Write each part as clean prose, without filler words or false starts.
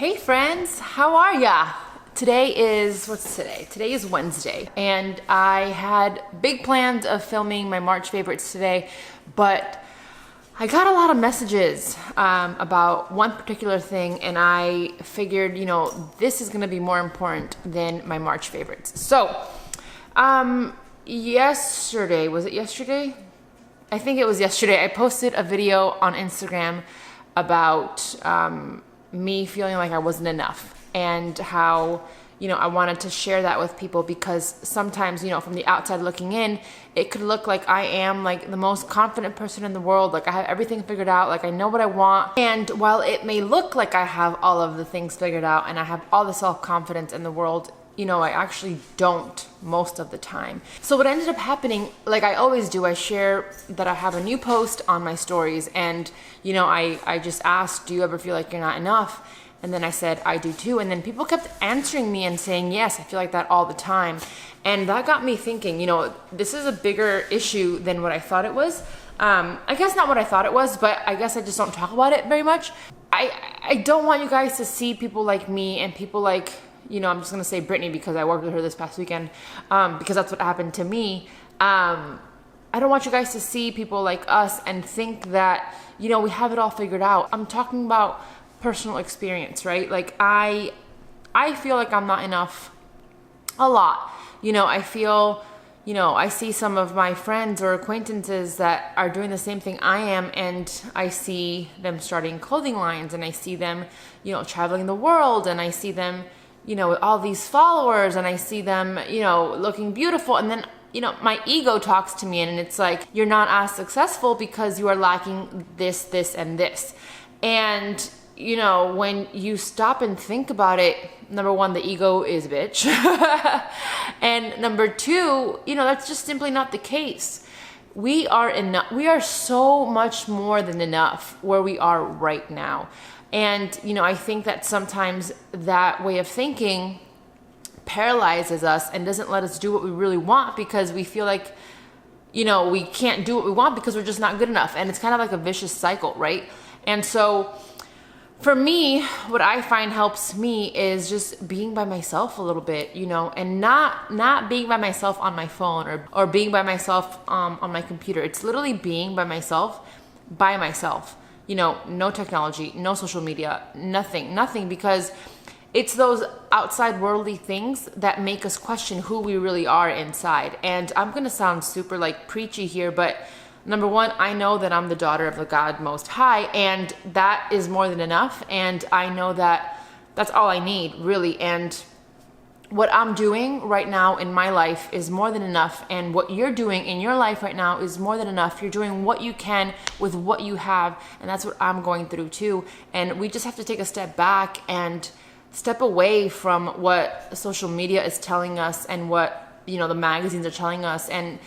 Hey friends, how are ya? What's today? Today is Wednesday, and I had big plans of filming my March favorites today, but I got a lot of messages about one particular thing, and I figured, this is gonna be more important than my March favorites. So, yesterday, was it yesterday? I think it was yesterday. I posted a video on Instagram about me feeling like I wasn't enough, and how, I wanted to share that with people because sometimes, from the outside looking in, it could look like I am like the most confident person in the world. Like I have everything figured out, like I know what I want. And while it may look like I have all of the things figured out and I have all the self-confidence in the world, I actually don't most of the time. So what ended up happening, like I always do, I share that I have a new post on my stories, and I just asked, do you ever feel like you're not enough? And then I said, I do too. And then people kept answering me and saying, yes, I feel like that all the time. And that got me thinking, this is a bigger issue than what I thought it was. I guess not what I thought it was, but I guess I just don't talk about it very much. I don't want you guys to see people like me and people like, I'm just going to say Brittany because I worked with her this past weekend, because that's what happened to me. I don't want you guys to see people like us and think that, we have it all figured out. I'm talking about personal experience, right? Like I feel like I'm not enough a lot. I feel, I see some of my friends or acquaintances that are doing the same thing I am, and I see them starting clothing lines, and I see them, traveling the world, and I see them, with all these followers, and I see them, looking beautiful. And then, my ego talks to me, and it's like, you're not as successful because you are lacking this, this, and this. And, when you stop and think about it, number one, the ego is a bitch. And number two, that's just simply not the case. We are enough. We are so much more than enough where we are right now. And, I think that sometimes that way of thinking paralyzes us and doesn't let us do what we really want, because we feel like, we can't do what we want because we're just not good enough. And it's kind of like a vicious cycle, right? And so for me, what I find helps me is just being by myself a little bit, and not being by myself on my phone or being by myself on my computer. It's literally being by myself, no technology, no social media, nothing, because it's those outside worldly things that make us question who we really are inside. And I'm going to sound super like preachy here, but number one, I know that I'm the daughter of the God Most High, and that is more than enough. And I know that that's all I need, really. And what I'm doing right now in my life is more than enough. And what you're doing in your life right now is more than enough. You're doing what you can with what you have. And that's what I'm going through too. And we just have to take a step back and step away from what social media is telling us and what, the magazines are telling us, and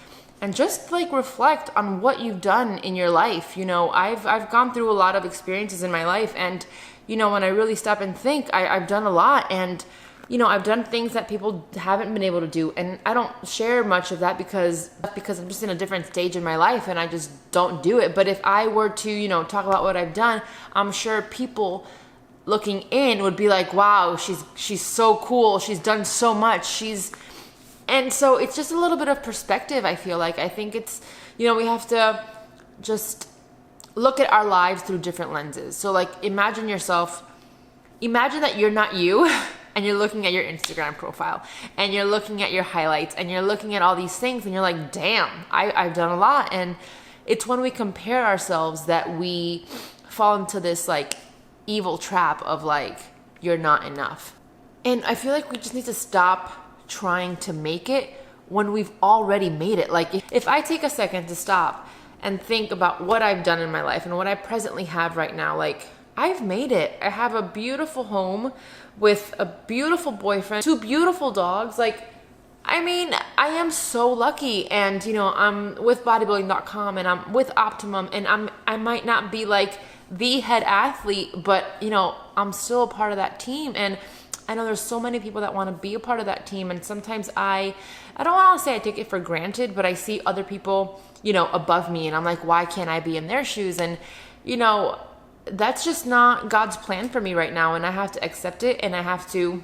just like reflect on what you've done in your life. I've gone through a lot of experiences in my life, and, when I really stop and think, I've done a lot, and, I've done things that people haven't been able to do. And I don't share much of that because I'm just in a different stage in my life and I just don't do it. But if I were to, talk about what I've done, I'm sure people looking in would be like, wow, she's so cool. She's done so much. And so it's just a little bit of perspective, I feel like. I think it's, we have to just look at our lives through different lenses. So like, imagine that you're not you, and you're looking at your Instagram profile, and you're looking at your highlights, and you're looking at all these things, and you're like, damn, I've done a lot. And it's when we compare ourselves that we fall into this like evil trap of like, you're not enough. And I feel like we just need to stop trying to make it when we've already made it. Like if I take a second to stop and think about what I've done in my life and what I presently have right now, like I've made it. I have a beautiful home with a beautiful boyfriend, 2 beautiful dogs. Like, I am so lucky. And, I'm with bodybuilding.com, and I'm with Optimum, and I might not be like the head athlete, but, I'm still a part of that team. And I know there's so many people that want to be a part of that team. And sometimes I don't want to say I take it for granted, but I see other people, above me, and I'm like, why can't I be in their shoes? And, that's just not God's plan for me right now. And I have to accept it. And I have to,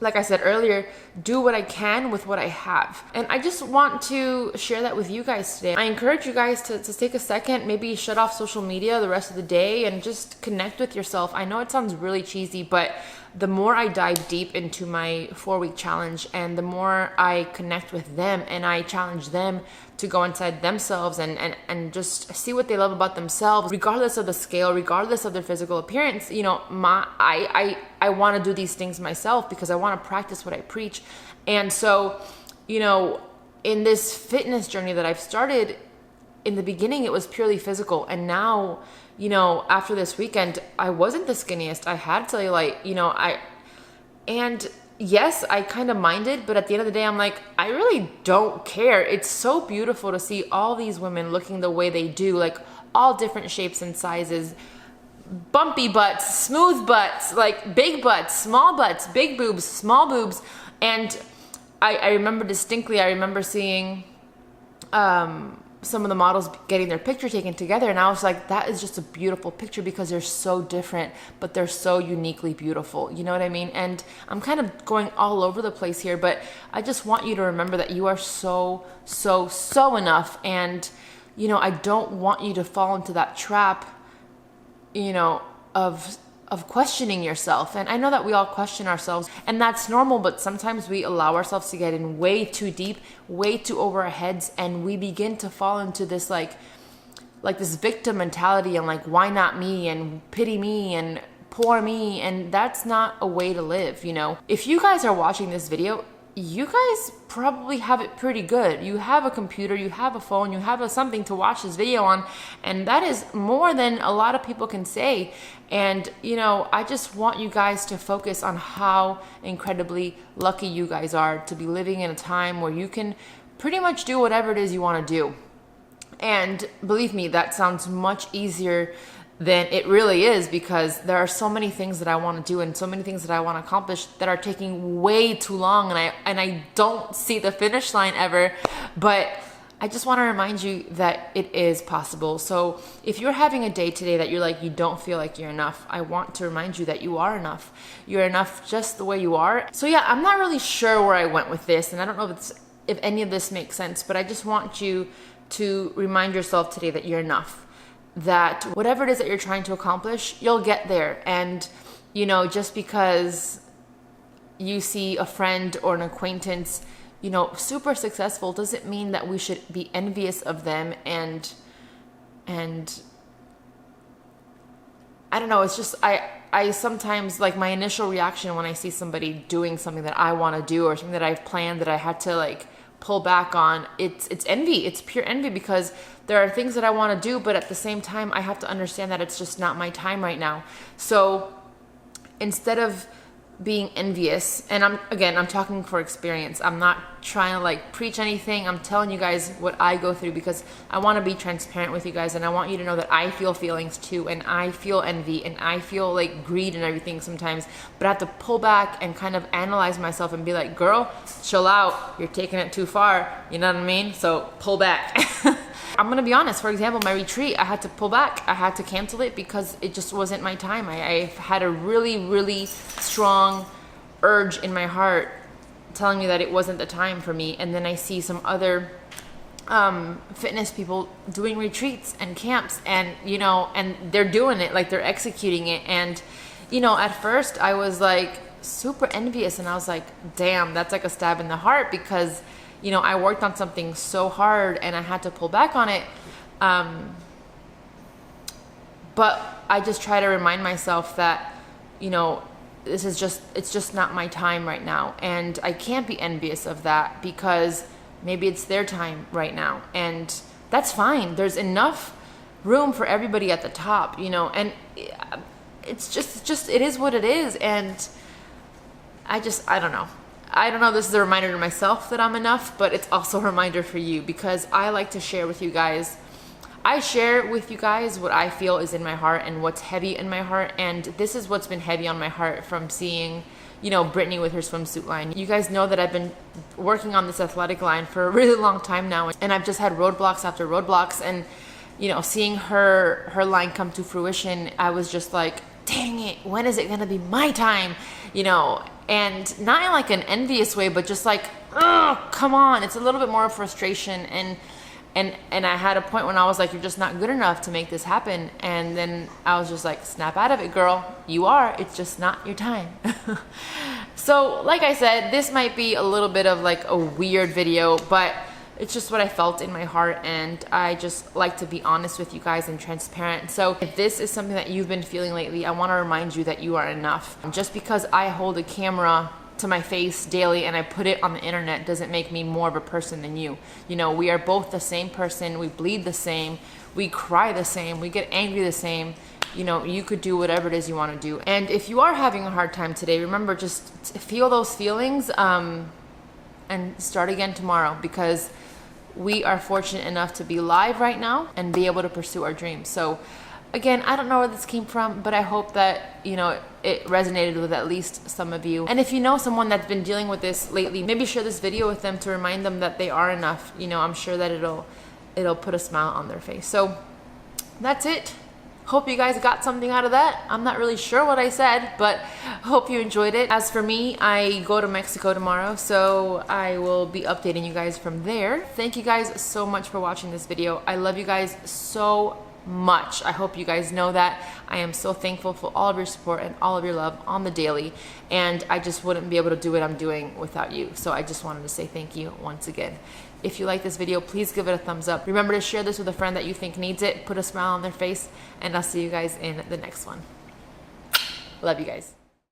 like I said earlier, do what I can with what I have. And I just want to share that with you guys today. I encourage you guys to take a second, maybe shut off social media the rest of the day and just connect with yourself. I know it sounds really cheesy, but the more I dive deep into my 4-week challenge and the more I connect with them and I challenge them to go inside themselves and just see what they love about themselves, regardless of the scale, regardless of their physical appearance, you know, I want to do these things myself because I want to practice what I preach. And so, you know, in this fitness journey that I've started, in the beginning, it was purely physical. And now, you know, after this weekend, I wasn't the skinniest. I had cellulite, you know, and yes, I kind of minded, but at the end of the day, I'm like, I really don't care. It's so beautiful to see all these women looking the way they do, like all different shapes and sizes, bumpy butts, smooth butts, like big butts, small butts, big boobs, small boobs. And I remember distinctly, I remember seeing, some of the models getting their picture taken together, and I was like, that is just a beautiful picture because they're so different, but they're so uniquely beautiful. You know what I mean? And I'm kind of going all over the place here, but I just want you to remember that you are so enough. And, you know, I don't want you to fall into that trap, you know, of questioning yourself. And I know that we all question ourselves, and that's normal, but sometimes we allow ourselves to get in way too deep, way too over our heads, and we begin to fall into this like this victim mentality and like, why not me, and pity me and poor me. And that's not a way to live. You know, if you guys are watching this video, you guys probably have it pretty good. You have a computer, you have a phone, you have something to watch this video on, and that is more than a lot of people can say. And, you know, I just want you guys to focus on how incredibly lucky you guys are to be living in a time where you can pretty much do whatever it is you want to do. And believe me, that sounds much easier than it really is, because there are so many things that I want to do and so many things that I want to accomplish that are taking way too long, and I don't see the finish line ever. But I just want to remind you that it is possible. So if you're having a day today that you're like, you don't feel like you're enough, I want to remind you that you are enough. You're enough just the way you are. So yeah, I'm not really sure where I went with this, and I don't know if any of this makes sense, but I just want you to remind yourself today that you're enough. That whatever it is that you're trying to accomplish, you'll get there. And, you know, just because you see a friend or an acquaintance, you know, super successful, doesn't mean that we should be envious of them. And I don't know, it's just, I sometimes, like, my initial reaction when I see somebody doing something that I want to do or something that I've planned that I had to like pull back on, it's envy. It's pure envy, because there are things that I want to do, but at the same time, I have to understand that it's just not my time right now. So instead of being envious, and I'm talking for experience, I'm not trying to like preach anything, I'm telling you guys what I go through, because I want to be transparent with you guys, and I want you to know that I feel feelings too, and I feel envy, and I feel like greed and everything sometimes, but I have to pull back and kind of analyze myself and be like, girl, chill out, you're taking it too far, you know what I mean? So pull back. I'm gonna be honest, for example, my retreat, I had to pull back. I had to cancel it because it just wasn't my time. I had a really strong urge in my heart telling me that it wasn't the time for me. And then I see some other fitness people doing retreats and camps, and, you know, and they're doing it, like they're executing it. And, you know, at first I was like super envious, and I was like, damn, that's like a stab in the heart, because, you know, I worked on something so hard and I had to pull back on it. But I just try to remind myself that, you know, it's just not my time right now. And I can't be envious of that, because maybe it's their time right now. And that's fine. There's enough room for everybody at the top, you know, and it's just, it is what it is. And I don't know. This is a reminder to myself that I'm enough, but it's also a reminder for you, because I like to share with you guys. I share with you guys what I feel is in my heart and what's heavy in my heart. And this is what's been heavy on my heart from seeing, you know, Brittany with her swimsuit line. You guys know that I've been working on this athletic line for a really long time now, and I've just had roadblocks after roadblocks. And, you know, seeing her line come to fruition, I was just like, dang it, when is it gonna be my time? You know, and not in like an envious way, but just like, oh, come on. It's a little bit more of frustration. And I had a point when I was like, you're just not good enough to make this happen. And then I was just like, snap out of it, girl. You are. It's just not your time. So like I said, this might be a little bit of like a weird video, but it's just what I felt in my heart, and I just like to be honest with you guys and transparent. So if this is something that you've been feeling lately, I want to remind you that you are enough. Just because I hold a camera to my face daily and I put it on the internet doesn't make me more of a person than you. You know, we are both the same person. We bleed the same. We cry the same. We get angry the same. You know, you could do whatever it is you want to do. And if you are having a hard time today, remember, just feel those feelings and start again tomorrow, because we are fortunate enough to be live right now and be able to pursue our dreams. So again, I don't know where this came from, but I hope that, you know, it resonated with at least some of you. And if you know someone that's been dealing with this lately, maybe share this video with them to remind them that they are enough. You know, I'm sure that it'll put a smile on their face. So that's it. Hope you guys got something out of that. I'm not really sure what I said, but hope you enjoyed it. As for me, I go to Mexico tomorrow, so I will be updating you guys from there. Thank you guys so much for watching this video. I love you guys so much. I hope you guys know that. I am so thankful for all of your support and all of your love on the daily, and I just wouldn't be able to do what I'm doing without you. So I just wanted to say thank you once again. If you like this video, please give it a thumbs up. Remember to share this with a friend that you think needs it. Put a smile on their face, and I'll see you guys in the next one. Love you guys.